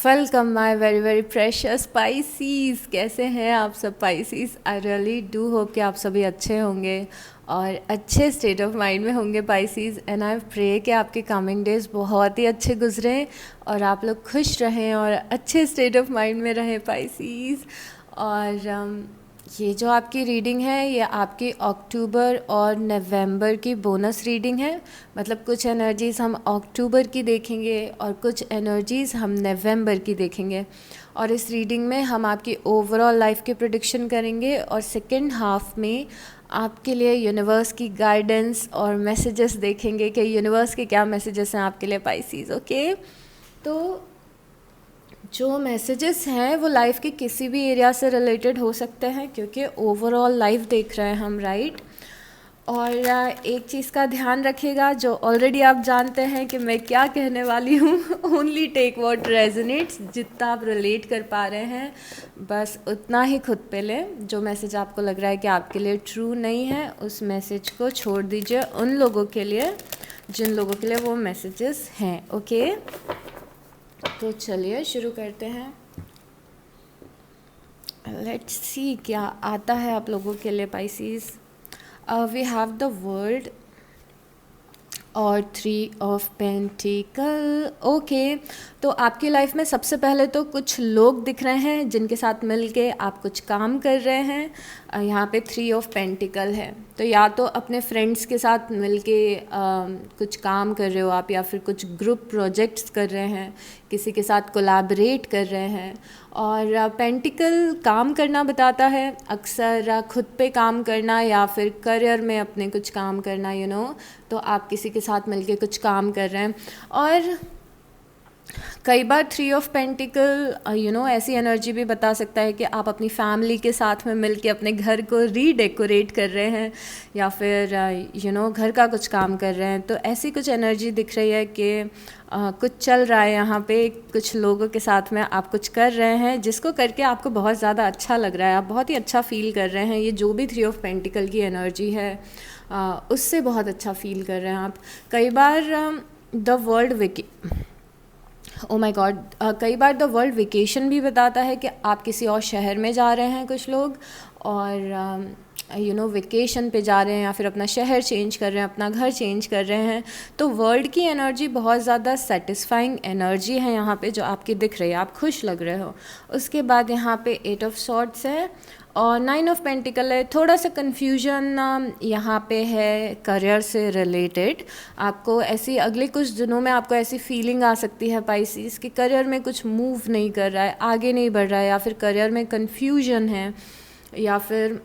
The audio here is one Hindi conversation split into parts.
Welcome my very very precious Pisces. कैसे हैं आप सब Pisces? I really do hope कि आप सभी अच्छे होंगे और अच्छे स्टेट ऑफ माइंड में होंगे पाइसीज। एंड आई प्रे कि आपके कमिंग डेज बहुत ही अच्छे गुजरें और आप लोग खुश रहें और अच्छे स्टेट ऑफ माइंड में रहें पाइसीज। और ये जो आपकी रीडिंग है ये आपकी अक्टूबर और नवंबर की बोनस रीडिंग है। मतलब कुछ एनर्जीज़ हम अक्टूबर की देखेंगे और कुछ एनर्जीज़ हम नवंबर की देखेंगे। और इस रीडिंग में हम आपकी ओवरऑल लाइफ की प्रेडिक्शन करेंगे और सेकेंड हाफ में आपके लिए यूनिवर्स की गाइडेंस और मैसेजेस देखेंगे कि यूनिवर्स के क्या मैसेजेस हैं आपके लिए पाइसीज। ओके, तो जो मैसेजेस हैं वो लाइफ के किसी भी एरिया से रिलेटेड हो सकते हैं क्योंकि ओवरऑल लाइफ देख रहे हैं हम, राइट। और एक चीज़ का ध्यान रखिएगा जो ऑलरेडी आप जानते हैं कि मैं क्या कहने वाली हूँ। ओनली टेक व्हाट रेजोनेट्स, जितना आप रिलेट कर पा रहे हैं बस उतना ही खुद पे लें। जो मैसेज आपको लग रहा है कि आपके लिए ट्रू नहीं है उस मैसेज को छोड़ दीजिए उन लोगों के लिए जिन लोगों के लिए वो मैसेजेस हैं। ओके, तो चलिए शुरू करते हैं। लेट्स सी क्या आता है आप लोगों के लिए Pisces. We have the world और 3 ऑफ पेंटिकल। ओके, तो आपकी लाइफ में सबसे पहले तो कुछ लोग दिख रहे हैं जिनके साथ मिलके आप कुछ काम कर रहे हैं। यहाँ पे 3 ऑफ पेंटिकल है, तो या तो अपने फ्रेंड्स के साथ मिलके कुछ काम कर रहे हो आप, या फिर कुछ ग्रुप प्रोजेक्ट्स कर रहे हैं, किसी के साथ कोलैबोरेट कर रहे हैं। और पेंटिकल काम करना बताता है, अक्सर खुद पे काम करना या फिर करियर में अपने कुछ काम करना, तो आप किसी के साथ मिलके कुछ काम कर रहे हैं। और कई बार 3 ऑफ पेंटिकल ऐसी एनर्जी भी बता सकता है कि आप अपनी फैमिली के साथ में मिलके अपने घर को रीडेकोरेट कर रहे हैं या फिर घर का कुछ काम कर रहे हैं। तो ऐसी कुछ एनर्जी दिख रही है कि कुछ चल रहा है यहाँ पे, कुछ लोगों के साथ में आप कुछ कर रहे हैं जिसको करके आपको बहुत ज़्यादा अच्छा लग रहा है, आप बहुत ही अच्छा फील कर रहे हैं। ये जो भी 3 ऑफ पेंटिकल की एनर्जी है उससे बहुत अच्छा फील कर रहे हैं आप। कई बार the world oh my God, कई बार द वर्ल्ड वेकेशन भी बताता है कि आप किसी और शहर में जा रहे हैं कुछ लोग, और वेकेशन पे जा रहे हैं या फिर अपना शहर चेंज कर रहे हैं, अपना घर चेंज कर रहे हैं। तो वर्ल्ड की एनर्जी बहुत ज़्यादा सेटिस्फाइंग एनर्जी है यहाँ पे जो आपकी दिख रही है, आप खुश लग रहे हो। उसके बाद यहाँ पे 8 ऑफ सॉर्ड्स है और 9 ऑफ पेंटिकल है। थोड़ा सा कन्फ्यूजन यहाँ पे है करियर से रिलेटेड। आपको ऐसी अगले कुछ दिनों में आपको ऐसी फीलिंग आ सकती है पाइसीज कि करियर में कुछ मूव नहीं कर रहा है, आगे नहीं बढ़ रहा है, या फिर करियर में कन्फ्यूजन है, या फिर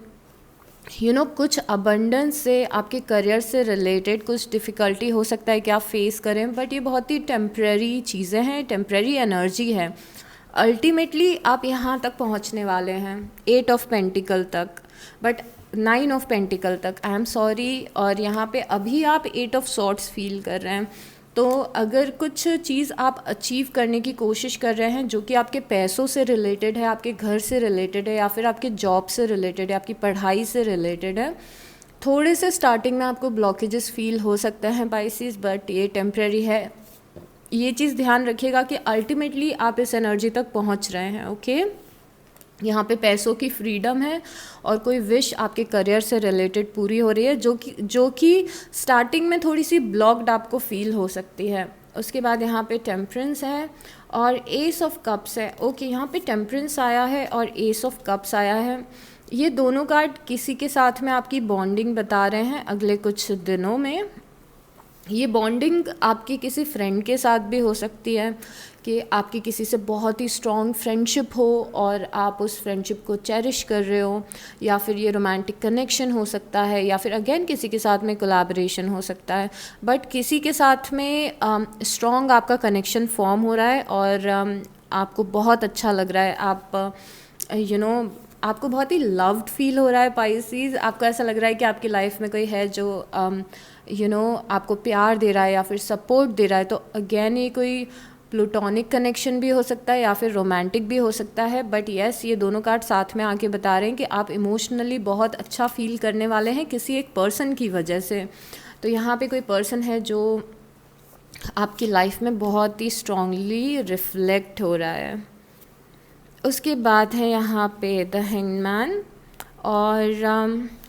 कुछ अबंडेंस से आपके करियर से रिलेटेड कुछ डिफ़िकल्टी हो सकता है कि आप फेस करें। बट ये बहुत ही टेम्प्रेरी चीज़ें हैं, टेम्प्रेरी एनर्जी है। अल्टीमेटली आप यहाँ तक पहुँचने वाले हैं 8 ऑफ पेंटिकल तक, बट 9 ऑफ पेंटिकल तक, आई एम सॉरी। और यहाँ पे अभी आप 8 ऑफ सॉर्ड्स फील कर रहे हैं। तो अगर कुछ चीज़ आप अचीव करने की कोशिश कर रहे हैं जो कि आपके पैसों से रिलेटेड है, आपके घर से रिलेटेड है, या फिर आपके जॉब से रिलेटेड है, आपकी पढ़ाई से रिलेटेड है, थोड़े से स्टार्टिंग में आपको ब्लॉकेजेस फील हो सकते हैं पाइसीज, बट ये टेम्प्रेरी है। ये चीज़ ध्यान रखिएगा कि अल्टीमेटली आप इस एनर्जी तक पहुंच रहे हैं। ओके, यहाँ पे पैसों की फ्रीडम है और कोई विश आपके करियर से रिलेटेड पूरी हो रही है जो कि स्टार्टिंग में थोड़ी सी ब्लॉक्ड आपको फील हो सकती है। उसके बाद यहाँ पे टेम्परेंस है और एस ऑफ कप्स है। ओके, यहाँ पे टेम्परेंस आया है और एस ऑफ कप्स आया है। ये दोनों कार्ड किसी के साथ में आपकी बॉन्डिंग बता रहे हैं अगले कुछ दिनों में। ये बॉन्डिंग आपकी किसी फ्रेंड के साथ भी हो सकती है कि आपकी किसी से बहुत ही स्ट्रॉन्ग फ्रेंडशिप हो और आप उस फ्रेंडशिप को चेरिश कर रहे हो, या फिर ये रोमांटिक कनेक्शन हो सकता है, या फिर अगेन किसी के साथ में कोलैबोरेशन हो सकता है। बट किसी के साथ में स्ट्रॉन्ग आपका कनेक्शन फॉर्म हो रहा है और आपको बहुत अच्छा लग रहा है। आप आपको बहुत ही लव्ड फील हो रहा है पाइसीज। आपको ऐसा लग रहा है कि आपकी लाइफ में कोई है जो आपको प्यार दे रहा है या फिर सपोर्ट दे रहा है। तो अगेन ये कोई प्लूटोनिक कनेक्शन भी हो सकता है या फिर रोमांटिक भी हो सकता है। बट येस, ये दोनों कार्ड साथ में आके बता रहे हैं कि आप इमोशनली बहुत अच्छा फील करने वाले हैं किसी एक पर्सन की वजह से। तो यहाँ पे कोई पर्सन है जो आपकी लाइफ में बहुत ही स्ट्रांगली रिफ्लेक्ट हो रहा है। उसके बाद है यहाँ पे द हैंगमैन और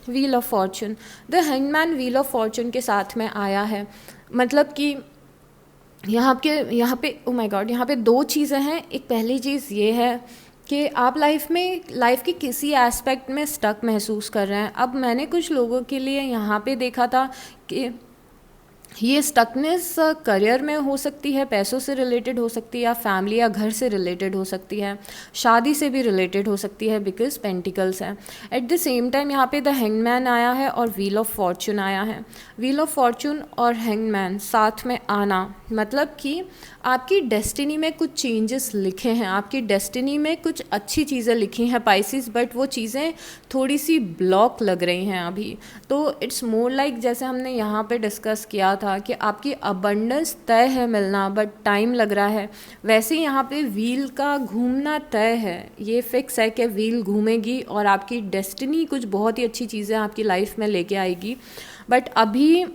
wheel of Fortune. The hangman wheel of Fortune के साथ में आया है, मतलब कि यहाँ पे ओ माय गॉड, यहाँ पे दो चीज़ें हैं। एक पहली चीज़ ये है कि आप लाइफ के किसी एस्पेक्ट में स्टक महसूस कर रहे हैं। अब मैंने कुछ लोगों के लिए यहाँ पे देखा था कि ये स्टकनेस करियर में हो सकती है, पैसों से रिलेटेड हो सकती है, या फैमिली या घर से रिलेटेड हो सकती है, शादी से भी रिलेटेड हो सकती है, बिकॉज पेंटिकल्स है। एट द सेम टाइम यहाँ पे द हैंगमैन आया है और व्हील ऑफ फॉर्चून आया है। व्हील ऑफ फॉर्चून और हैंगमैन साथ में आना मतलब कि आपकी डेस्टिनी में कुछ चेंजेस लिखे हैं, आपकी डेस्टिनी में कुछ अच्छी चीज़ें लिखी हैं पाइसिस, बट वो चीज़ें थोड़ी सी ब्लॉक लग रही हैं अभी। तो इट्स मोर लाइक जैसे हमने यहाँ पे डिस्कस किया था कि आपकी अबंडेंस तय है मिलना, बट टाइम लग रहा है, वैसे ही यहाँ पे व्हील का घूमना तय है। ये फिक्स है कि व्हील घूमेगी और आपकी डेस्टिनी कुछ बहुत ही अच्छी चीज़ें आपकी लाइफ में लेके आएगी, बट अभी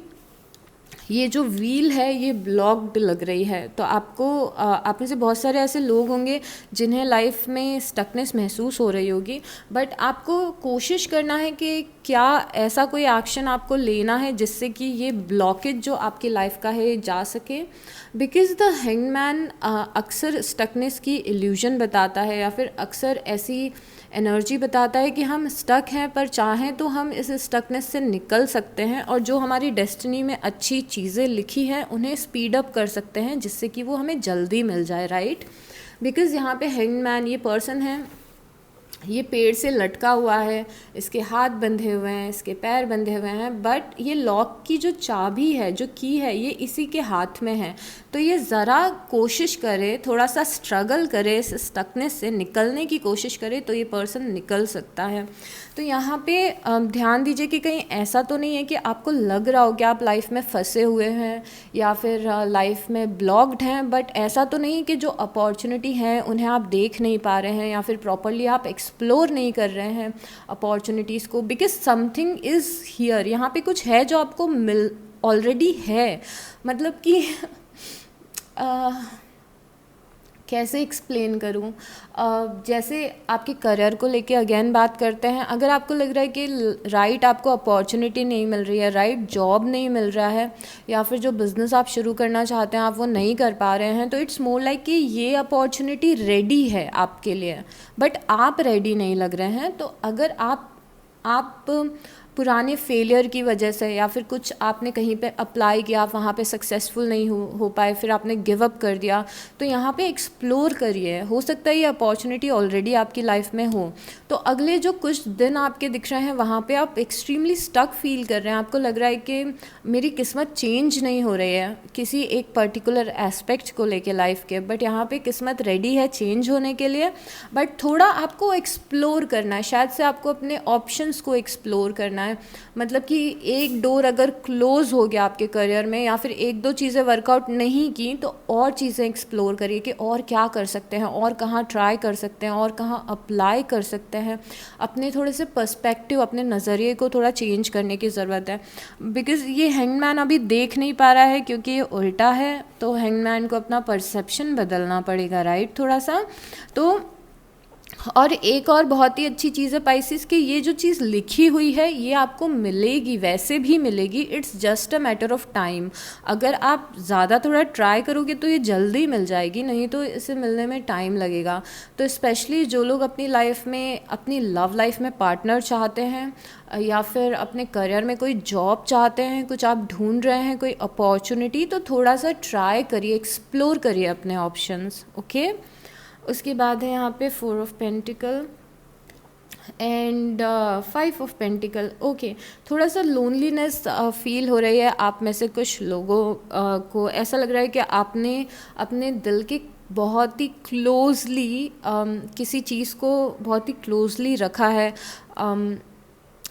ये जो व्हील है ये ब्लॉक्ड लग रही है। तो आपको आप में से बहुत सारे ऐसे लोग होंगे जिन्हें लाइफ में स्टकनेस महसूस हो रही होगी, बट आपको कोशिश करना है कि क्या ऐसा कोई एक्शन आपको लेना है जिससे कि ये ब्लॉकेज जो आपकी लाइफ का है जा सके। बिकॉज द हैंगमैन अक्सर स्टकनेस की इल्यूजन बताता है, या फिर अक्सर ऐसी एनर्जी बताता है कि हम स्टक हैं, पर चाहें तो हम इस स्टकनेस से निकल सकते हैं और जो हमारी डेस्टिनी में अच्छी चीज़ें लिखी हैं उन्हें स्पीड अप कर सकते हैं, जिससे कि वो हमें जल्दी मिल जाए, राइट। बिकॉज़ यहाँ पे हैंगमैन ये पर्सन है, ये पेड़ से लटका हुआ है, इसके हाथ बंधे हुए हैं, इसके पैर बंधे हुए हैं, बट ये लॉक की जो चाबी है, जो की है, ये इसी के हाथ में है। तो ये ज़रा कोशिश करे, थोड़ा सा स्ट्रगल करे, इस स्टकनेस से निकलने की कोशिश करे तो ये पर्सन निकल सकता है। तो यहाँ पे ध्यान दीजिए कि कहीं ऐसा तो नहीं है कि आपको लग रहा हो कि आप लाइफ में फंसे हुए हैं या फिर लाइफ में ब्लॉक्ड हैं, बट ऐसा तो नहीं कि जो अपॉर्चुनिटी हैं उन्हें आप देख नहीं पा रहे हैं या फिर प्रॉपरली आप एक्सप्लोर नहीं कर रहे हैं अपॉर्चुनिटीज़ को, बिकॉज समथिंग इज़ हियर। यहाँ पे कुछ है जो आपको मिल ऑलरेडी है, मतलब कि कैसे एक्सप्लेन करूँ। जैसे आपके करियर को लेके अगेन बात करते हैं, अगर आपको लग रहा है कि राइट आपको अपॉर्चुनिटी नहीं मिल रही है, राइट जॉब नहीं मिल रहा है, या फिर जो बिज़नेस आप शुरू करना चाहते हैं आप वो नहीं कर पा रहे हैं, तो इट्स मोर लाइक कि ये अपॉर्चुनिटी रेडी है आपके लिए, बट आप रेडी नहीं लग रहे हैं। तो अगर आप पुराने फेलियर की वजह से या फिर कुछ आपने कहीं पे अप्लाई किया, आप वहाँ पे सक्सेसफुल नहीं हो पाए, फिर आपने गिव अप कर दिया, तो यहाँ पे एक्सप्लोर करिए। हो सकता है ये अपॉर्चुनिटी ऑलरेडी आपकी लाइफ में हो। तो अगले जो कुछ दिन आपके दिख रहे हैं वहाँ पे आप एक्सट्रीमली स्टक फील कर रहे हैं, आपको लग रहा है कि मेरी किस्मत चेंज नहीं हो रही है किसी एक पर्टिकुलर एस्पेक्ट को लेके लाइफ के, बट यहाँ पे किस्मत रेडी है चेंज होने के लिए, बट थोड़ा आपको एक्सप्लोर करना है, शायद से आपको अपने ऑप्शंस को एक्सप्लोर करना है। मतलब कि एक डोर अगर क्लोज हो गया आपके करियर में या फिर एक दो चीज़ें वर्कआउट नहीं की, तो और चीज़ें एक्सप्लोर करिए कि और क्या कर सकते हैं, और कहाँ ट्राई कर सकते हैं, और कहाँ अप्लाई कर सकते हैं। अपने थोड़े से पर्सपेक्टिव, अपने नज़रिए को थोड़ा चेंज करने की ज़रूरत है। बिकॉज़ ये हैंगमैन अभी देख नहीं पा रहा है क्योंकि ये उल्टा है, तो हैंगमैन को अपना परसेप्शन बदलना पड़ेगा, राइट, थोड़ा सा। तो और एक और बहुत ही अच्छी चीज़ है पाइसिस कि ये जो चीज़ लिखी हुई है ये आपको मिलेगी, वैसे भी मिलेगी, it's just a matter of time. अगर आप ज़्यादा थोड़ा ट्राई करोगे तो ये जल्दी मिल जाएगी, नहीं तो इसे मिलने में टाइम लगेगा। तो स्पेशली जो लोग अपनी लाइफ में, अपनी लव लाइफ में पार्टनर चाहते हैं, या फिर अपने करियर में कोई जॉब चाहते हैं, कुछ आप ढूंढ रहे हैं कोई अपॉर्चुनिटी, तो थोड़ा सा ट्राई करिए, एक्सप्लोर करिए अपने ऑप्शंस, ओके। उसके बाद है यहाँ पे 4 of pentacle and 5 of pentacle. Okay, थोड़ा सा लोनलीनेस फील हो रही है आप में से कुछ लोगों को। ऐसा लग रहा है कि आपने अपने दिल के बहुत ही क्लोजली किसी चीज़ को बहुत ही क्लोजली रखा है,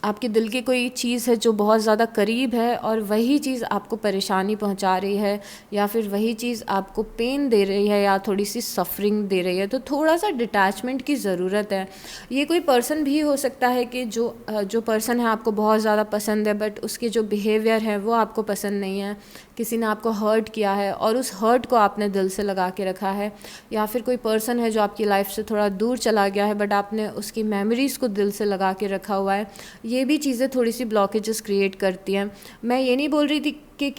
आपके दिल की कोई चीज़ है जो बहुत ज़्यादा करीब है और वही चीज़ आपको परेशानी पहुंचा रही है, या फिर वही चीज़ आपको पेन दे रही है या थोड़ी सी सफरिंग दे रही है, तो थोड़ा सा डिटैचमेंट की ज़रूरत है। ये कोई पर्सन भी हो सकता है कि जो पर्सन है आपको बहुत ज़्यादा पसंद है, बट उसके जो बिहेवियर है वो आपको पसंद नहीं है। किसी ने आपको हर्ट किया है और उस हर्ट को आपने दिल से लगा के रखा है, या फिर कोई पर्सन है जो आपकी लाइफ से थोड़ा दूर चला गया है बट आपने उसकी मेमोरीज़ को दिल से लगा के रखा हुआ है। ये भी चीज़ें थोड़ी सी ब्लॉकेजेस क्रिएट करती हैं। मैं ये नहीं बोल रही थी कि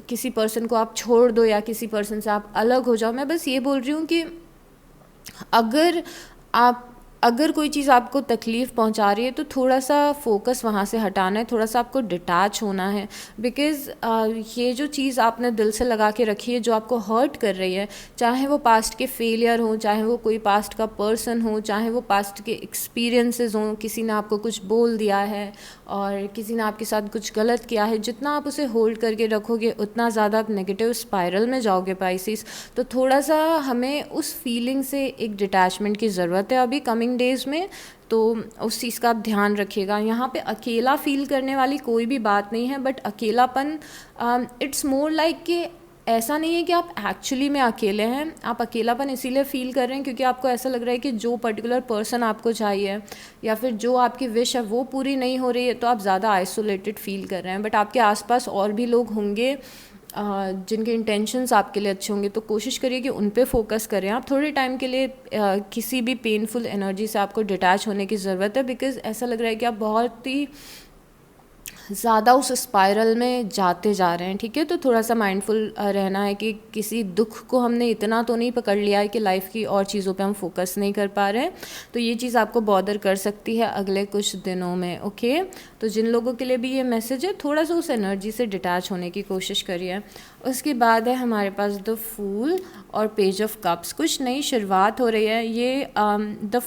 किसी पर्सन को आप छोड़ दो या किसी पर्सन से आप अलग हो जाओ, मैं बस ये बोल रही हूँ कि अगर आप अगर कोई चीज़ आपको तकलीफ़ पहुंचा रही है तो थोड़ा सा फोकस वहाँ से हटाना है, थोड़ा सा आपको डिटैच होना है। बिकॉज़ ये जो चीज़ आपने दिल से लगा के रखी है जो आपको हर्ट कर रही है, चाहे वो पास्ट के फेलियर हो, चाहे वो कोई पास्ट का पर्सन हो, चाहे वो पास्ट के एक्सपीरियंसेस हों, किसी ने आपको कुछ बोल दिया है और किसी ने आपके साथ कुछ गलत किया है, जितना आप उसे होल्ड करके रखोगे उतना ज़्यादा आप नेगेटिव स्पाइरल में जाओगे पाइसिस। तो थोड़ा सा हमें उस फीलिंग से एक डिटैचमेंट की ज़रूरत है अभी कमिंग डेज़ में। तो उस चीज़ का आप ध्यान रखिएगा। यहाँ पे अकेला फील करने वाली कोई भी बात नहीं है, बट अकेलापन इट्स मोर लाइक कि ऐसा नहीं है कि आप एक्चुअली में अकेले हैं। आप अकेलापन इसीलिए फ़ील कर रहे हैं क्योंकि आपको ऐसा लग रहा है कि जो पर्टिकुलर पर्सन आपको चाहिए या फिर जो आपकी विश है वो पूरी नहीं हो रही है, तो आप ज़्यादा आइसोलेटेड फ़ील कर रहे हैं। बट आपके आसपास और भी लोग होंगे जिनके इंटेंशंस आपके लिए अच्छे होंगे, तो कोशिश करिए कि उन पे फोकस करें। आप थोड़े टाइम के लिए किसी भी पेनफुल एनर्जी से आपको डिटैच होने की ज़रूरत है, बिकॉज़ ऐसा लग रहा है कि आप बहुत ही ज़्यादा उस स्पाइरल में जाते जा रहे हैं। ठीक है, तो थोड़ा सा माइंडफुल रहना है कि किसी दुख को हमने इतना तो नहीं पकड़ लिया है कि लाइफ की और चीज़ों पे हम फोकस नहीं कर पा रहे हैं। तो ये चीज़ आपको बॉदर कर सकती है अगले कुछ दिनों में। ओके, तो जिन लोगों के लिए भी ये मैसेज है, थोड़ा सा उस एनर्जी से डिटैच होने की कोशिश करिए। उसके बाद है हमारे पास द फूल और पेज ऑफ कप्स। कुछ नई शुरुआत हो रही है। ये द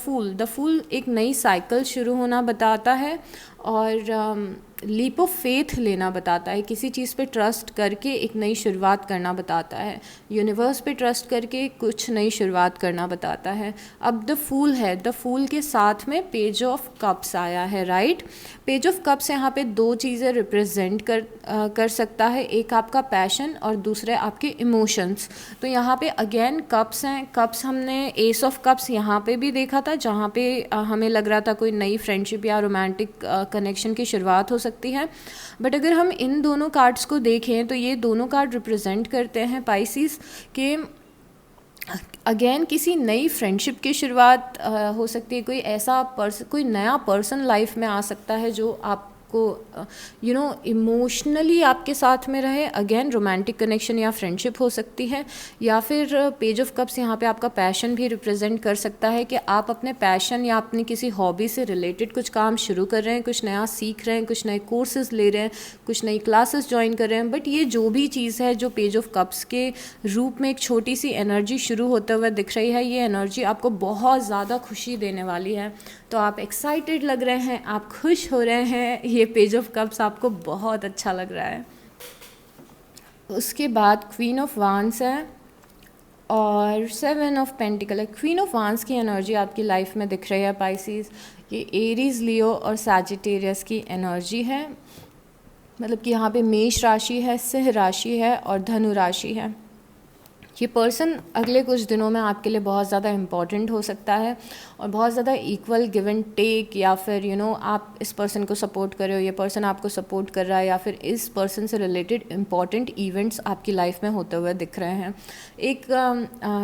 फूल एक नई साइकिल शुरू होना बताता है और लीप ऑफ फेथ लेना बताता है। किसी चीज़ पे ट्रस्ट करके एक नई शुरुआत करना बताता है। यूनिवर्स पे ट्रस्ट करके कुछ नई शुरुआत करना बताता है। अब द फूल है, द फूल के साथ में पेज ऑफ कप्स आया है, राइट। पेज ऑफ कप्स यहाँ पे दो चीज़ें रिप्रेजेंट कर सकता है, एक आपका पैशन और दूसरे आपके इमोशंस। तो यहाँ पे अगेन कप्स हैं। कप्स हमने एस ऑफ कप्स यहाँ पे भी देखा था, जहाँ पे हमें लग रहा था कोई नई फ्रेंडशिप या रोमांटिक कनेक्शन की शुरुआत हो सकती है। बट अगर हम इन दोनों कार्ड्स को देखें तो ये दोनों कार्ड रिप्रेजेंट करते हैं पाइसिस के अगेन किसी नई फ्रेंडशिप की शुरुआत हो सकती है। कोई नया पर्सन लाइफ में आ सकता है जो आपको इमोशनली आपके साथ में रहे। अगेन रोमांटिक कनेक्शन या फ्रेंडशिप हो सकती है, या फिर पेज ऑफ कप्स यहाँ पे आपका पैशन भी रिप्रेजेंट कर सकता है कि आप अपने पैशन या अपनी किसी हॉबी से रिलेटेड कुछ काम शुरू कर रहे हैं, कुछ नया सीख रहे हैं, कुछ नए कोर्सेज ले रहे हैं, कुछ नई क्लासेस ज्वाइन कर रहे हैं। बट ये जो भी चीज़ है जो पेज ऑफ कप्स के रूप में एक छोटी सी एनर्जी शुरू होते हुए दिख रही है, ये एनर्जी आपको बहुत ज़्यादा खुशी देने वाली है। तो आप एक्साइटेड लग रहे हैं, आप खुश हो रहे हैं, ये पेज ऑफ कप्स आपको बहुत अच्छा लग रहा है। उसके बाद क्वीन ऑफ वांस है और 7 ऑफ पेंटिकल है। क्वीन ऑफ वांस की एनर्जी आपकी लाइफ में दिख रही है पाइसिस। ये एरीज, लियो और सैजिटेरियस की एनर्जी है। मतलब कि यहाँ पे मेष राशि है, सिंह राशि है और धनु राशि है। ये पर्सन अगले कुछ दिनों में आपके लिए बहुत ज़्यादा इम्पॉर्टेंट हो सकता है और बहुत ज़्यादा इक्वल गिव एंड टेक, या फिर आप इस पर्सन को सपोर्ट कर रहे हो, ये पर्सन आपको सपोर्ट कर रहा है, या फिर इस पर्सन से रिलेटेड इम्पॉर्टेंट इवेंट्स आपकी लाइफ में होते हुए दिख रहे हैं। एक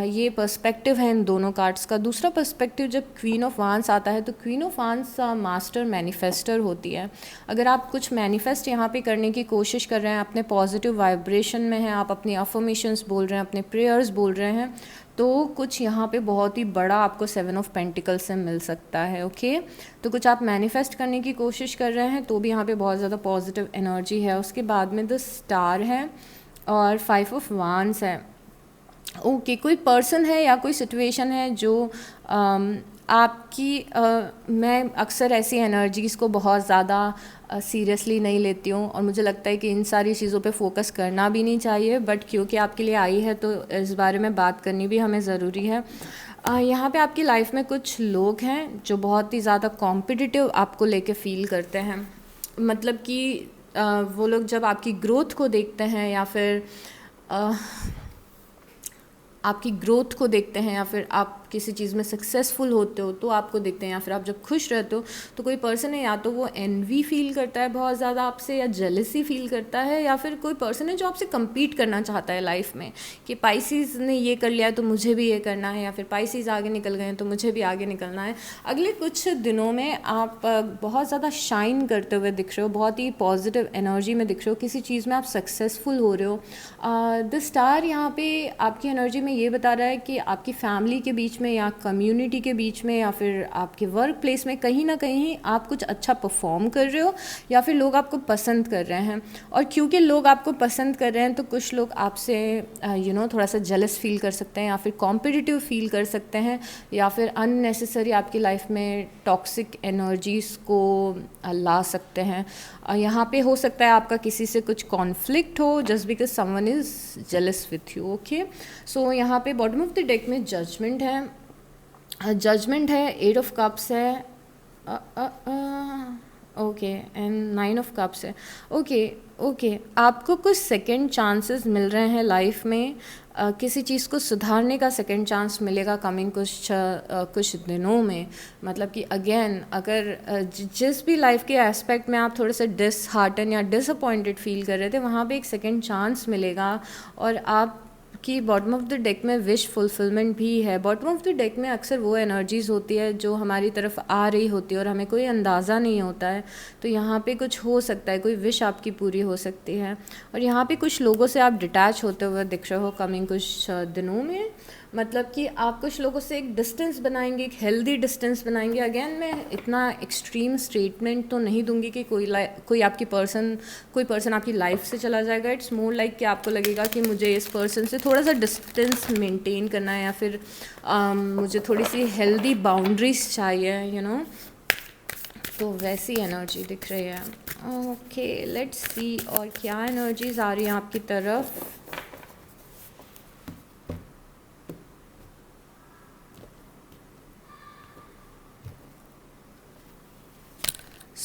ये पर्सपेक्टिव है इन दोनों कार्ड्स का। दूसरा पर्सपेक्टिव, जब क्वीन ऑफ वांस आता है तो क्वीन ऑफ वांस मास्टर मैनिफेस्टर होती है। अगर आप कुछ मैनिफेस्ट यहाँ पे करने की कोशिश कर रहे हैं, अपने पॉजिटिव वाइब्रेशन में हैं, आप अपनी अफर्मेशंस बोल रहे हैं, अपने प्रेयर्स बोल रहे हैं, तो कुछ यहाँ पे बहुत ही बड़ा आपको 7 ऑफ पेंटिकल से मिल सकता है। ओके, तो कुछ आप मैनिफेस्ट करने की कोशिश कर रहे हैं तो भी यहाँ पे बहुत ज़्यादा पॉजिटिव एनर्जी है। उसके बाद में द स्टार है और 5 ऑफ वांस है। ओके, कोई पर्सन है या कोई सिचुएशन है जो आपकी मैं अक्सर ऐसी एनर्जीज़ को बहुत ज़्यादा सीरियसली नहीं लेती हूँ और मुझे लगता है कि इन सारी चीज़ों पे फोकस करना भी नहीं चाहिए, बट क्योंकि आपके लिए आई है तो इस बारे में बात करनी भी हमें ज़रूरी है। यहाँ पे आपकी लाइफ में कुछ लोग हैं जो बहुत ही ज़्यादा कॉम्पिटिटिव आपको लेके फील करते हैं। मतलब कि वो लोग जब आपकी ग्रोथ को देखते हैं या फिर अ, आपकी ग्रोथ को देखते हैं या फिर आप किसी चीज़ में सक्सेसफुल होते हो तो आपको देखते हैं, या फिर आप जब खुश रहते हो तो कोई पर्सन है या तो वो एनवी फील करता है बहुत ज़्यादा आपसे, या जेलसी फील करता है, या फिर कोई पर्सन है जो आपसे compete करना चाहता है लाइफ में कि पाइसिस ने ये कर लिया है तो मुझे भी ये करना है, या फिर पाइसिस आगे निकल गए हैं तो मुझे भी आगे निकलना है। अगले कुछ दिनों में आप बहुत ज़्यादा शाइन करते हुए दिख रहे हो, बहुत ही पॉजिटिव एनर्जी में दिख रहे हो, किसी चीज़ में आप सक्सेसफुल हो रहे हो। द स्टार यहाँ पे आपकी एनर्जी में ये बता रहा है कि आपकी फैमिली के बीच में या कम्युनिटी के बीच में या फिर आपके वर्क प्लेस में कहीं ना कहीं आप कुछ अच्छा परफॉर्म कर रहे हो, या फिर लोग आपको पसंद कर रहे हैं। और क्योंकि लोग आपको पसंद कर रहे हैं तो कुछ लोग आपसे थोड़ा सा जेलस फील कर सकते हैं, या फिर कॉम्पिटिटिव फील कर सकते हैं, या फिर अननेसेसरी आपकी लाइफ में टॉक्सिक एनर्जीज़ को ला सकते हैं। यहाँ पे हो सकता है आपका किसी से कुछ कॉन्फ्लिक्ट हो just because someone is jealous with you. Okay, so यहाँ पे बॉटम ऑफ द डेक में जजमेंट है, जजमेंट है, 8 ऑफ कप्स है, ओके, एंड 9 ऑफ कप्स है। ओके ओके, आपको कुछ सेकंड चांसेस मिल रहे हैं लाइफ में, किसी चीज़ को सुधारने का सेकंड चांस मिलेगा कमिंग कुछ दिनों में। मतलब कि अगेन अगर जिस भी लाइफ के एस्पेक्ट में आप थोड़े से डिसहार्टन या डिसअपॉइंटेड फील कर रहे थे वहाँ पे एक सेकंड चांस मिलेगा। और आप कि बॉटम ऑफ द डेक में विश फुलफिलमेंट भी है। बॉटम ऑफ द डेक में अक्सर वो एनर्जीज़ होती है जो हमारी तरफ आ रही होती है और हमें कोई अंदाज़ा नहीं होता है, तो यहाँ पे कुछ हो सकता है, कोई विश आपकी पूरी हो सकती है। और यहाँ पे कुछ लोगों से आप डिटैच होते हुए दिख रहे हो कमिंग कुछ दिनों में। मतलब कि आप कुछ लोगों से एक डिस्टेंस बनाएंगे, एक हेल्दी डिस्टेंस बनाएंगे। अगेन मैं इतना एक्सट्रीम स्टेटमेंट तो नहीं दूंगी कि कोई पर्सन आपकी लाइफ से चला जाएगा। इट्स मोर लाइक कि आपको लगेगा कि मुझे इस पर्सन से थोड़ा सा डिस्टेंस मेंटेन करना है, या फिर मुझे थोड़ी सी हेल्दी बाउंड्रीज चाहिए, तो वैसी एनर्जी दिख रही है। ओके, लेट्स सी और क्या एनर्जीज आ रही हैं आपकी तरफ।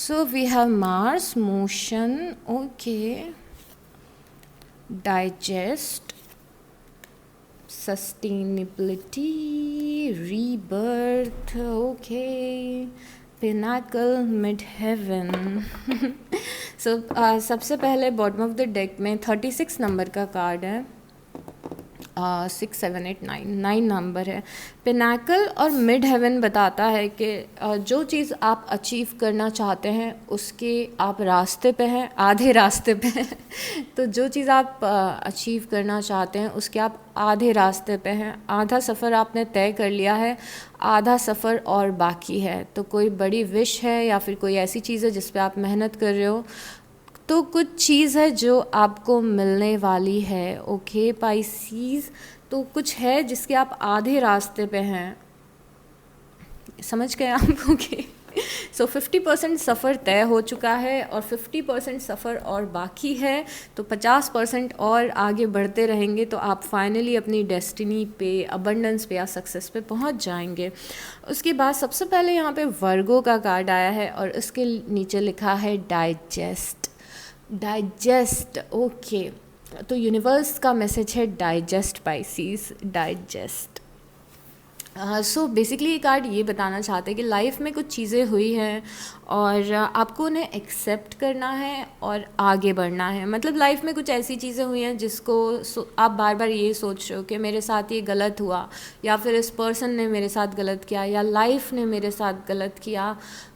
So we have Mars, motion, okay, digest, sustainability, rebirth, okay, pinnacle, mid-heaven. So सबसे पहले बॉटम ऑफ द डेक में 36 नंबर का कार्ड है, 6 7 8 9 9 नंबर है। पिनाकल और मिड हेवन बताता है कि जो चीज़ आप अचीव करना चाहते हैं उसके आप रास्ते पे हैं, आधे रास्ते पे हैं। तो जो चीज़ आप अचीव करना चाहते हैं उसके आप आधे रास्ते पे हैं, आधा सफ़र आपने तय कर लिया है, आधा सफ़र और बाकी है। तो कोई बड़ी विश है या फिर कोई ऐसी चीज़ है जिस पे आप मेहनत कर रहे हो, तो कुछ चीज़ है जो आपको मिलने वाली है। ओके पाइसीज, तो कुछ है जिसके आप आधे रास्ते पे हैं, समझ गए आप? ओके, सो 50% सफ़र तय हो चुका है और 50% सफ़र और बाकी है, तो 50% और आगे बढ़ते रहेंगे तो आप फाइनली अपनी डेस्टिनी पे, अबंडेंस पे या सक्सेस पे पहुंच जाएंगे। उसके बाद सबसे पहले यहाँ पे वर्गो का कार्ड आया है और उसके नीचे लिखा है डाइजेस्ट। डाइजेस्ट, ओके, तो यूनिवर्स का मैसेज है digest Pisces, digest. So basically ये कार्ड ये बताना चाहते हैं कि लाइफ में कुछ चीज़ें हुई हैं और आपको उन्हें एक्सेप्ट करना है और आगे बढ़ना है। मतलब लाइफ में कुछ ऐसी चीज़ें हुई हैं जिसको आप बार बार ये सोच रहे हो कि मेरे साथ ये गलत हुआ, या फिर इस पर्सन ने मेरे साथ गलत किया, या लाइफ ने मेरे साथ गलत किया।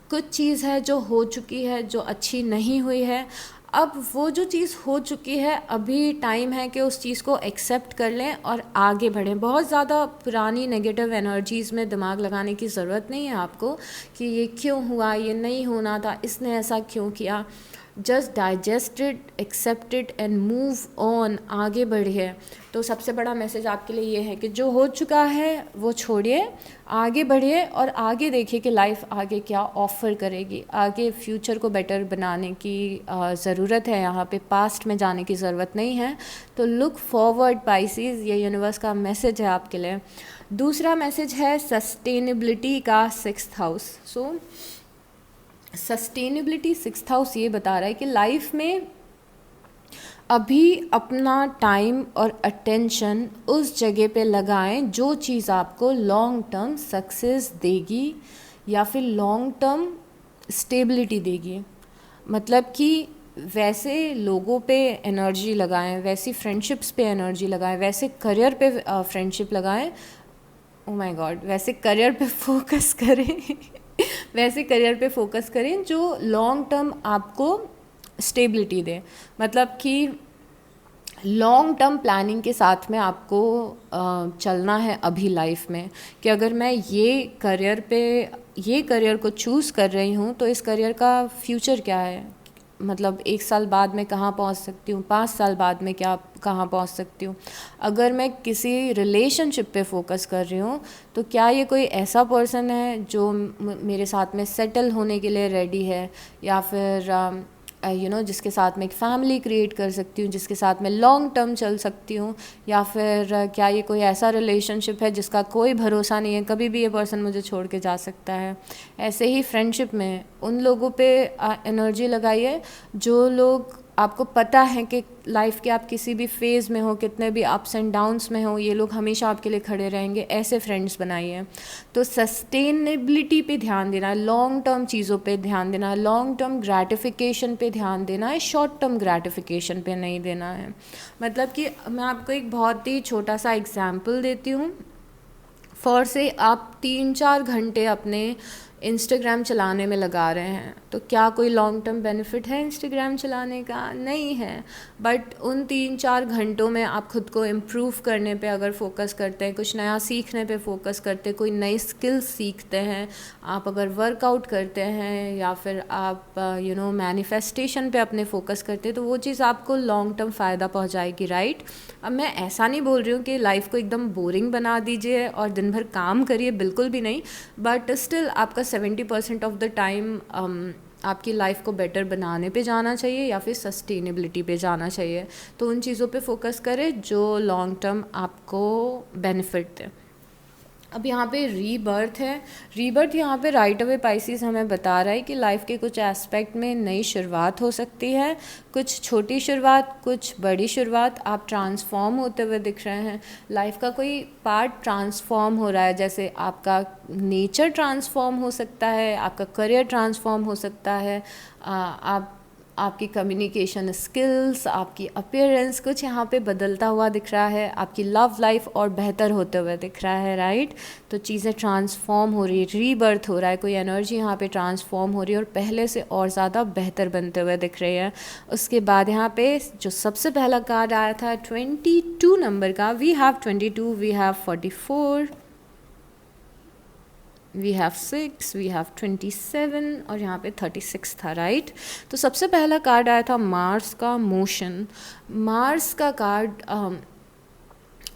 कुछ चीज़ है जो हो चुकी है, जो अच्छी नहीं हुई है। अब वो जो चीज़ हो चुकी है, अभी टाइम है कि उस चीज़ को एक्सेप्ट कर लें और आगे बढ़ें। बहुत ज़्यादा पुरानी नेगेटिव एनर्जीज़ में दिमाग लगाने की ज़रूरत नहीं है आपको कि ये क्यों हुआ, ये नहीं होना था, इसने ऐसा क्यों किया। Just digest it, accept it and move on, आगे बढ़िए। तो सबसे बड़ा मैसेज आपके लिए ये है कि जो हो चुका है वो छोड़िए, आगे बढ़िए और आगे देखिए कि लाइफ आगे क्या ऑफ़र करेगी। आगे फ्यूचर को बेटर बनाने की ज़रूरत है, यहाँ पे पास्ट में जाने की ज़रूरत नहीं है। तो लुक फॉरवर्ड पाइसेस, ये यूनिवर्स का मैसेज है आपके लिए। दूसरा मैसेज है सस्टेनेबिलिटी का 6th हाउस। सो सस्टेनेबिलिटी 6th हाउस ये बता रहा है कि लाइफ में अभी अपना टाइम और अटेंशन उस जगह पे लगाएं जो चीज़ आपको लॉन्ग टर्म सक्सेस देगी या फिर लॉन्ग टर्म स्टेबिलिटी देगी। मतलब कि वैसे लोगों पे एनर्जी लगाएं, वैसी फ्रेंडशिप्स पे एनर्जी लगाएं, वैसे करियर पे फ्रेंडशिप लगाएं, ओ माय गॉड, वैसे करियर पे फोकस करें वैसे करियर पे फोकस करें जो लॉन्ग टर्म आपको स्टेबिलिटी दे। मतलब कि लॉन्ग टर्म प्लानिंग के साथ में आपको चलना है अभी लाइफ में, कि अगर मैं ये करियर को चूज़ कर रही हूँ तो इस करियर का फ्यूचर क्या है। मतलब 1 साल बाद मैं कहाँ पहुँच सकती हूँ, 5 साल बाद में कहाँ पहुँच सकती हूँ। अगर मैं किसी रिलेशनशिप पे फोकस कर रही हूँ तो क्या ये कोई ऐसा पर्सन है जो मेरे साथ में सेटल होने के लिए रेडी है, या फिर जिसके साथ में एक फैमिली क्रिएट कर सकती हूँ, जिसके साथ में लॉन्ग टर्म चल सकती हूँ, या फिर क्या ये कोई ऐसा रिलेशनशिप है जिसका कोई भरोसा नहीं है, कभी भी ये पर्सन मुझे छोड़ के जा सकता है। ऐसे ही फ्रेंडशिप में उन लोगों पे एनर्जी लगाइए जो लोग आपको पता है कि लाइफ के आप किसी भी फेज़ में हो, कितने भी अप्स एंड डाउन्स में हो, ये लोग हमेशा आपके लिए खड़े रहेंगे। ऐसे फ्रेंड्स बनाइए। तो सस्टेनेबिलिटी पे ध्यान देना है, लॉन्ग टर्म चीज़ों पे ध्यान देना है, लॉन्ग टर्म ग्रैटिफिकेशन पे ध्यान देना है, शॉर्ट टर्म ग्रैटिफिकेशन पे नहीं देना है। मतलब कि मैं आपको एक बहुत ही छोटा सा एग्जाम्पल देती हूँ। फॉर से आप 3-4 घंटे अपने इंस्टाग्राम चलाने में लगा रहे हैं, तो क्या कोई लॉन्ग टर्म बेनिफिट है इंस्टाग्राम चलाने का? नहीं है। बट उन 3-4 घंटों में आप खुद को इम्प्रूव करने पे अगर फोकस करते हैं, कुछ नया सीखने पे फोकस करते हैं, कोई नई स्किल्स सीखते हैं, आप अगर वर्कआउट करते हैं, या फिर आप मैनिफेस्टेशन पे अपने फोकस करते हैं, तो वो चीज़ आपको लॉन्ग टर्म फ़ायदा पहुँचाएगी, राइट। अब मैं ऐसा नहीं बोल रही हूँ कि लाइफ को एकदम बोरिंग बना दीजिए और दिन भर काम करिए, बिल्कुल भी नहीं। बट स्टिल आपका 70% ऑफ द टाइम आपकी लाइफ को बेटर बनाने पे जाना चाहिए या फिर सस्टेनेबिलिटी पे जाना चाहिए। तो उन चीज़ों पे फोकस करें जो लॉन्ग टर्म आपको बेनिफिट दें। अब यहाँ पे रीबर्थ है। रीबर्थ यहाँ पे राइट अवे पाइसेस हमें बता रहा है कि लाइफ के कुछ एस्पेक्ट में नई शुरुआत हो सकती है, कुछ छोटी शुरुआत, कुछ बड़ी शुरुआत। आप ट्रांसफॉर्म होते हुए दिख रहे हैं, लाइफ का कोई पार्ट ट्रांसफॉर्म हो रहा है। जैसे आपका नेचर ट्रांसफॉर्म हो सकता है, आपका करियर ट्रांसफॉर्म हो सकता है, आपकी कम्युनिकेशन स्किल्स, आपकी अपीयरेंस, कुछ यहाँ पे बदलता हुआ दिख रहा है। आपकी लव लाइफ और बेहतर होते हुए दिख रहा है, राइट। तो चीज़ें ट्रांसफॉर्म हो रही है, रीबर्थ हो रहा है, कोई एनर्जी यहाँ पे ट्रांसफॉर्म हो रही है और पहले से और ज़्यादा बेहतर बनते हुए दिख रही है। उसके बाद यहाँ पे जो सबसे पहला कार्ड आया था 22 नंबर का, we have 22, we have 44, we have 6, we have 27 और यहाँ पे 36 था, राइट। तो सबसे पहला कार्ड आया था मार्स का मोशन। मार्स का कार्ड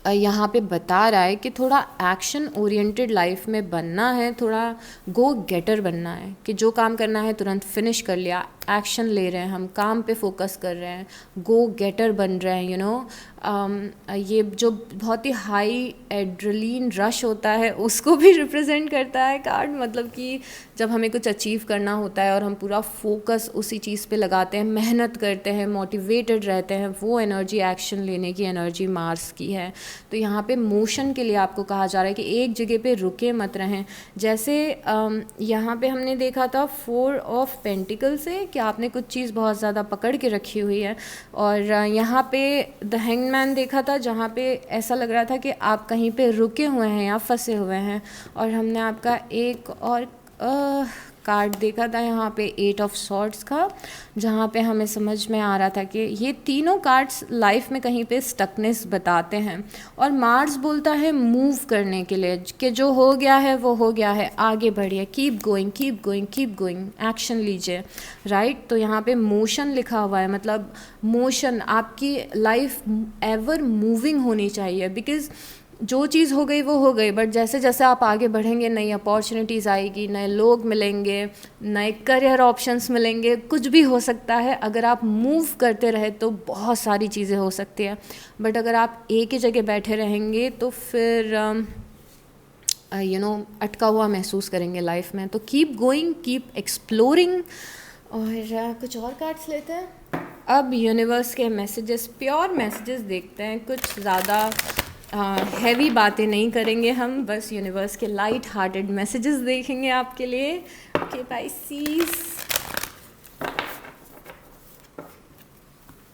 यहाँ पे बता रहा है कि थोड़ा एक्शन ओरिएंटेड लाइफ में बनना है, थोड़ा गो गेटर बनना है, कि जो काम करना है तुरंत फिनिश कर लिया, एक्शन ले रहे हैं, हम काम पे फोकस कर रहे हैं, गो गेटर बन रहे हैं। ये जो बहुत ही हाई एड्रेलिन रश होता है उसको भी रिप्रेजेंट करता है कार्ड। मतलब कि जब हमें कुछ अचीव करना होता है और हम पूरा फोकस उसी चीज़ पे लगाते हैं, मेहनत करते हैं, मोटिवेटेड रहते हैं, वो एनर्जी एक्शन लेने की एनर्जी मार्स की है। तो यहाँ पे मोशन के लिए आपको कहा जा रहा है कि एक जगह पे रुके मत रहें। जैसे यहाँ पे हमने देखा था 4 ऑफ पेंटिकल से कि आपने कुछ चीज़ बहुत ज़्यादा पकड़ के रखी हुई है, और यहाँ पे द हैंगमैन देखा था जहाँ पे ऐसा लग रहा था कि आप कहीं पे रुके हुए हैं या फंसे हुए हैं। और हमने आपका एक और कार्ड देखा था यहाँ पे 8 ऑफ सॉर्ड्स का, जहाँ पे हमें समझ में आ रहा था कि ये तीनों कार्ड्स लाइफ में कहीं पे स्टकनेस बताते हैं, और मार्स बोलता है मूव करने के लिए कि जो हो गया है वो हो गया है, आगे बढ़िए, keep going keep going keep going, action लीजिए, राइट। तो यहाँ पे मोशन लिखा हुआ है, मतलब मोशन, आपकी लाइफ एवर मूविंग होनी चाहिए, बिकॉज जो चीज़ हो गई वो हो गई, बट जैसे जैसे आप आगे बढ़ेंगे नई अपॉर्चुनिटीज़ आएगी, नए लोग मिलेंगे, नए करियर ऑप्शंस मिलेंगे, कुछ भी हो सकता है। अगर आप मूव करते रहे तो बहुत सारी चीज़ें हो सकती हैं, बट अगर आप एक ही जगह बैठे रहेंगे तो फिर अटका हुआ महसूस करेंगे लाइफ में। तो कीप गोइंग, कीप एक्सप्लोरिंग। और कुछ और कार्ड्स लेते हैं। अब यूनिवर्स के मैसेजेस, प्योर मैसेजेस देखते हैं, कुछ ज़्यादा हैवी बातें नहीं करेंगे हम, बस यूनिवर्स के लाइट हार्टेड मैसेजेस देखेंगे आपके लिए। ओके पाइसीज,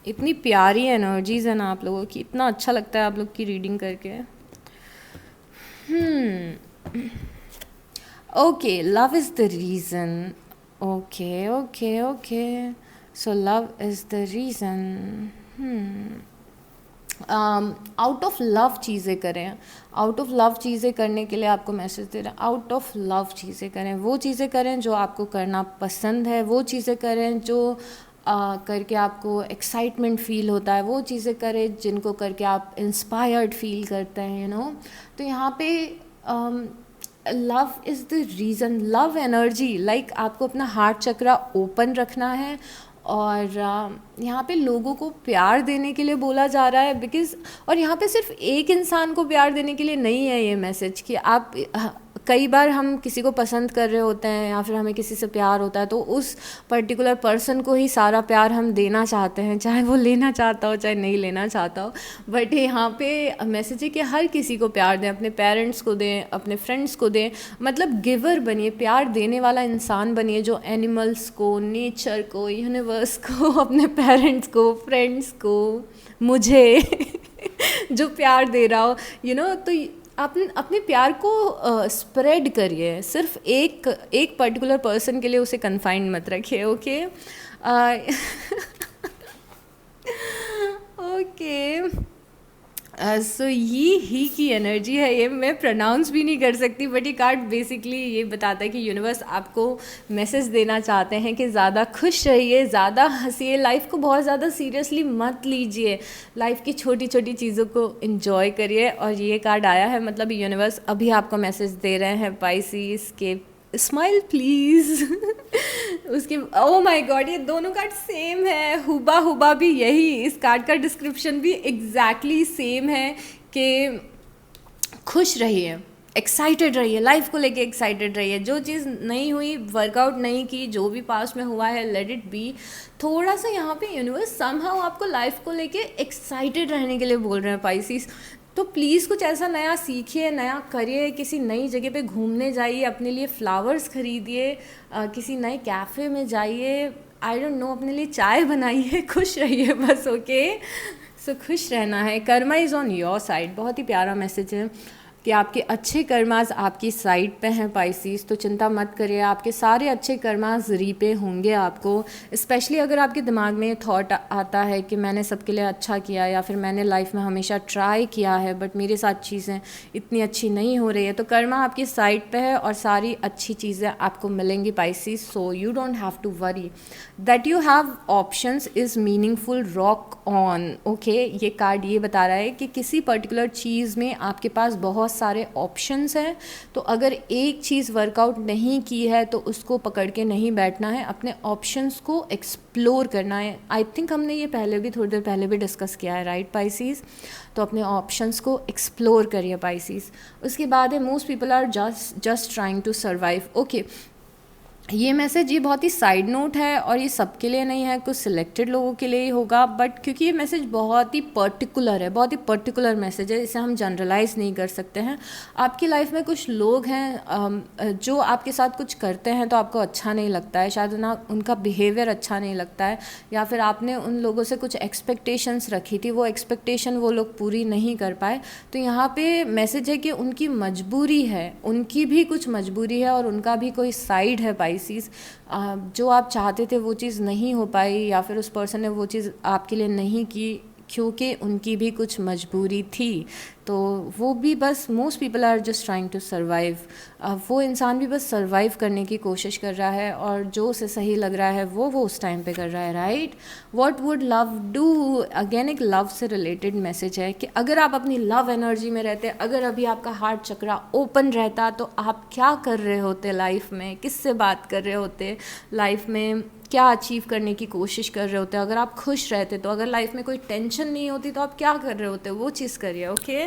इतनी प्यारी एनर्जीज है ना आप लोगों की, इतना अच्छा लगता है आप लोग की रीडिंग करके। Okay, love is the reason. Okay okay okay, so love is the reason. Out of love चीज़ें करें, आउट ऑफ लव चीज़ें करने के लिए आपको मैसेज दे रहे हैं, आउट ऑफ लव चीज़ें करें, वो चीज़ें करें जो आपको करना पसंद है, वो चीज़ें करें जो करके आपको एक्साइटमेंट फील होता है, वो चीज़ें करें जिनको करके आप इंस्पायर्ड फील करते हैं, यू नो। तो यहाँ पे love is the reason, love energy, like आपको अपना हार्ट चक्रा ओपन रखना है, और यहाँ पे लोगों को प्यार देने के लिए बोला जा रहा है, बिकॉज़, और यहाँ पे सिर्फ एक इंसान को प्यार देने के लिए नहीं है ये मैसेज, कि आप कई बार हम किसी को पसंद कर रहे होते हैं या फिर हमें किसी से प्यार होता है, तो उस पर्टिकुलर पर्सन को ही सारा प्यार हम देना चाहते हैं, चाहे वो लेना चाहता हो चाहे नहीं लेना चाहता हो। बट यहाँ पे मैसेज है कि हर किसी को प्यार दें, अपने पेरेंट्स को दें, अपने फ्रेंड्स को दें, मतलब गिवर बनिए, प्यार देने वाला इंसान बनिए, जो एनिमल्स को, नेचर को, यूनिवर्स को, अपने पेरेंट्स को, फ्रेंड्स को, मुझे जो प्यार दे रहा हो, यू नो। तो अपने प्यार को स्प्रेड करिए, सिर्फ एक पर्टिकुलर पर्सन के लिए उसे कन्फाइंड मत रखिए। ओके ओके, सो ये ही की एनर्जी है, ये मैं प्रोनाउंस भी नहीं कर सकती, बट ये कार्ड बेसिकली ये बताता है कि यूनिवर्स आपको मैसेज देना चाहते हैं कि ज़्यादा खुश रहिए, ज़्यादा हंसिए, लाइफ को बहुत ज़्यादा सीरियसली मत लीजिए, लाइफ की छोटी छोटी चीज़ों को एंजॉय करिए। और ये कार्ड आया है, मतलब यूनिवर्स अभी आपको मैसेज दे रहे हैं पाइसीज के स्माइल प्लीज़ उसके, ओ माय गॉड, ये दोनों कार्ड सेम है, हुबा हुबा भी यही, इस कार्ड का डिस्क्रिप्शन भी एग्जैक्टली सेम है कि खुश रहिए, एक्साइटेड रहिए, लाइफ को लेके एक्साइटेड रहिए, जो चीज़ नहीं हुई, वर्कआउट नहीं की, जो भी पास्ट में हुआ है, लेट इट बी। थोड़ा सा यहाँ पे यूनिवर्स समहाउ आपको लाइफ को लेके एक्साइटेड रहने के लिए बोल रहे हैं पाइसीज। तो प्लीज़ कुछ ऐसा नया सीखिए, नया करिए, किसी नई जगह पे घूमने जाइए, अपने लिए फ्लावर्स खरीदिए, किसी नए कैफ़े में जाइए, आई डोंट नो, अपने लिए चाय बनाइए, खुश रहिए बस। ओके, सो खुश रहना है, Karma is on your side. बहुत ही प्यारा मैसेज है कि आपके अच्छे कर्मास आपकी साइड पे हैं पाइसीज, तो चिंता मत करिए, आपके सारे अच्छे कर्मास रीपे होंगे आपको। स्पेशली अगर आपके दिमाग में थॉट आता है कि मैंने सबके लिए अच्छा किया, या फिर मैंने लाइफ में हमेशा ट्राई किया है बट मेरे साथ चीज़ें इतनी अच्छी नहीं हो रही है, तो कर्मा आपकी साइड पे है और सारी अच्छी चीज़ें आपको मिलेंगी Pisces. So you don't have to worry, that you have options is meaningful, rock on. Okay, ये कार्ड ये बता रहा है कि किसी पर्टिकुलर चीज़ में आपके पास बहुत सारे ऑप्शंस हैं, तो अगर एक चीज़ वर्कआउट नहीं की है तो उसको पकड़ के नहीं बैठना है, अपने ऑप्शंस को एक्सप्लोर करना है। आई थिंक हमने ये पहले भी, थोड़ी देर पहले भी डिस्कस किया है, राइट पाइसीज। तो अपने ऑप्शंस को एक्सप्लोर करिए पाइसीज। उसके बाद है most people are just trying to survive. Okay, ये मैसेज ये बहुत ही साइड नोट है और ये सबके लिए नहीं है, कुछ सिलेक्टेड लोगों के लिए ही होगा, बट क्योंकि ये मैसेज बहुत ही पर्टिकुलर है, बहुत ही पर्टिकुलर मैसेज है, इसे हम जनरलाइज नहीं कर सकते हैं। आपकी लाइफ में कुछ लोग हैं जो आपके साथ कुछ करते हैं तो आपको अच्छा नहीं लगता है, शायद ना उनका बिहेवियर अच्छा नहीं लगता है, या फिर आपने उन लोगों से कुछ एक्सपेक्टेशंस रखी थी, वो एक्सपेक्टेशन वो लोग पूरी नहीं कर पाए। तो यहाँ पे मैसेज है कि उनकी मजबूरी है, उनकी भी कुछ मजबूरी है और उनका भी कोई साइड है स्पाइसीज। जो आप चाहते थे वो चीज़ नहीं हो पाई, या फिर उस पर्सन ने वो चीज़ आपके लिए नहीं की क्योंकि उनकी भी कुछ मजबूरी थी। तो वो भी बस, most people are just trying to survive. वो इंसान भी बस सर्वाइव करने की कोशिश कर रहा है, और जो उसे सही लग रहा है वो उस टाइम पे कर रहा है, right. What would love do, again एक लव से रिलेटेड मैसेज है कि अगर आप अपनी लव एनर्जी में रहते, अगर अभी आपका हार्ट चक्रा ओपन रहता, तो आप क्या कर रहे होते लाइफ में, किससे बात कर रहे होते लाइफ में, क्या अचीव करने की कोशिश कर रहे होते, अगर आप खुश रहते तो, अगर लाइफ में कोई टेंशन नहीं होती तो आप क्या कर रहे होते, वो चीज़ करिए, ओके।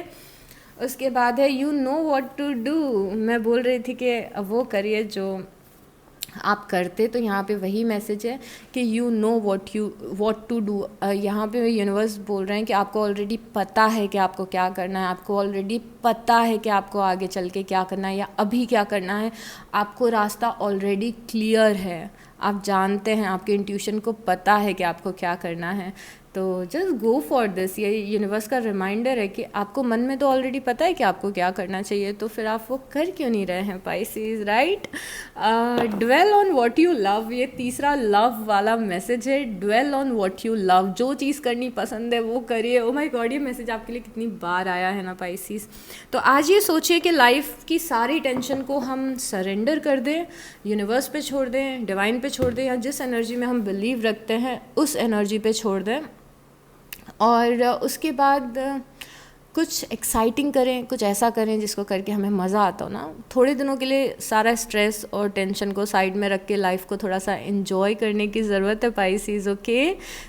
उसके बाद है you know what to do. मैं बोल रही थी कि वो करिए जो आप करते, तो यहाँ पे वही मैसेज है कि you know what to do. यहाँ पे यूनिवर्स बोल रहे हैं कि आपको ऑलरेडी पता है कि आपको क्या करना है, आपको ऑलरेडी पता है कि आपको आगे चल के क्या करना है या अभी क्या करना है। आपको रास्ता ऑलरेडी क्लियर है, आप जानते हैं, आपके इंट्यूशन को पता है कि आपको क्या करना है। तो जस्ट गो फॉर दिस। ये यूनिवर्स का रिमाइंडर है कि आपको मन में तो ऑलरेडी पता है कि आपको क्या करना चाहिए, तो फिर आप वो कर क्यों नहीं रहे हैं pieces, right. Dwell on what you love, ये तीसरा लव वाला मैसेज है। Dwell on what you love, जो चीज़ करनी पसंद है वो करिए। ओ माय गॉड, ये मैसेज आपके लिए कितनी बार आया है ना पाइसेस। तो आज ये सोचिए कि लाइफ की सारी टेंशन को हम सरेंडर कर दें, यूनिवर्स पे छोड़ दें, डिवाइन पे छोड़ दें, या जिस एनर्जी में हम बिलीव रखते हैं उस एनर्जी पे छोड़ दें, और उसके बाद कुछ एक्साइटिंग करें, कुछ ऐसा करें जिसको करके हमें मज़ा आता हो ना। थोड़े दिनों के लिए सारा स्ट्रेस और टेंशन को साइड में रख के लाइफ को थोड़ा सा एंजॉय करने की ज़रूरत है पाइसेस, ओके।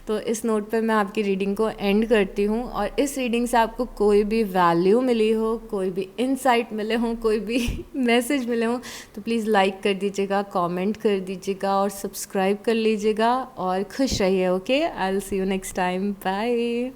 तो इस नोट पे मैं आपकी रीडिंग को एंड करती हूँ, और इस रीडिंग से आपको कोई भी वैल्यू मिली हो, कोई भी इंसाइट मिले हों, कोई भी मैसेज मिले हों, तो प्लीज़ लाइक कर दीजिएगा, कॉमेंट कर दीजिएगा और सब्सक्राइब कर लीजिएगा, और खुश रहिए, okay. I will see you next time, bye.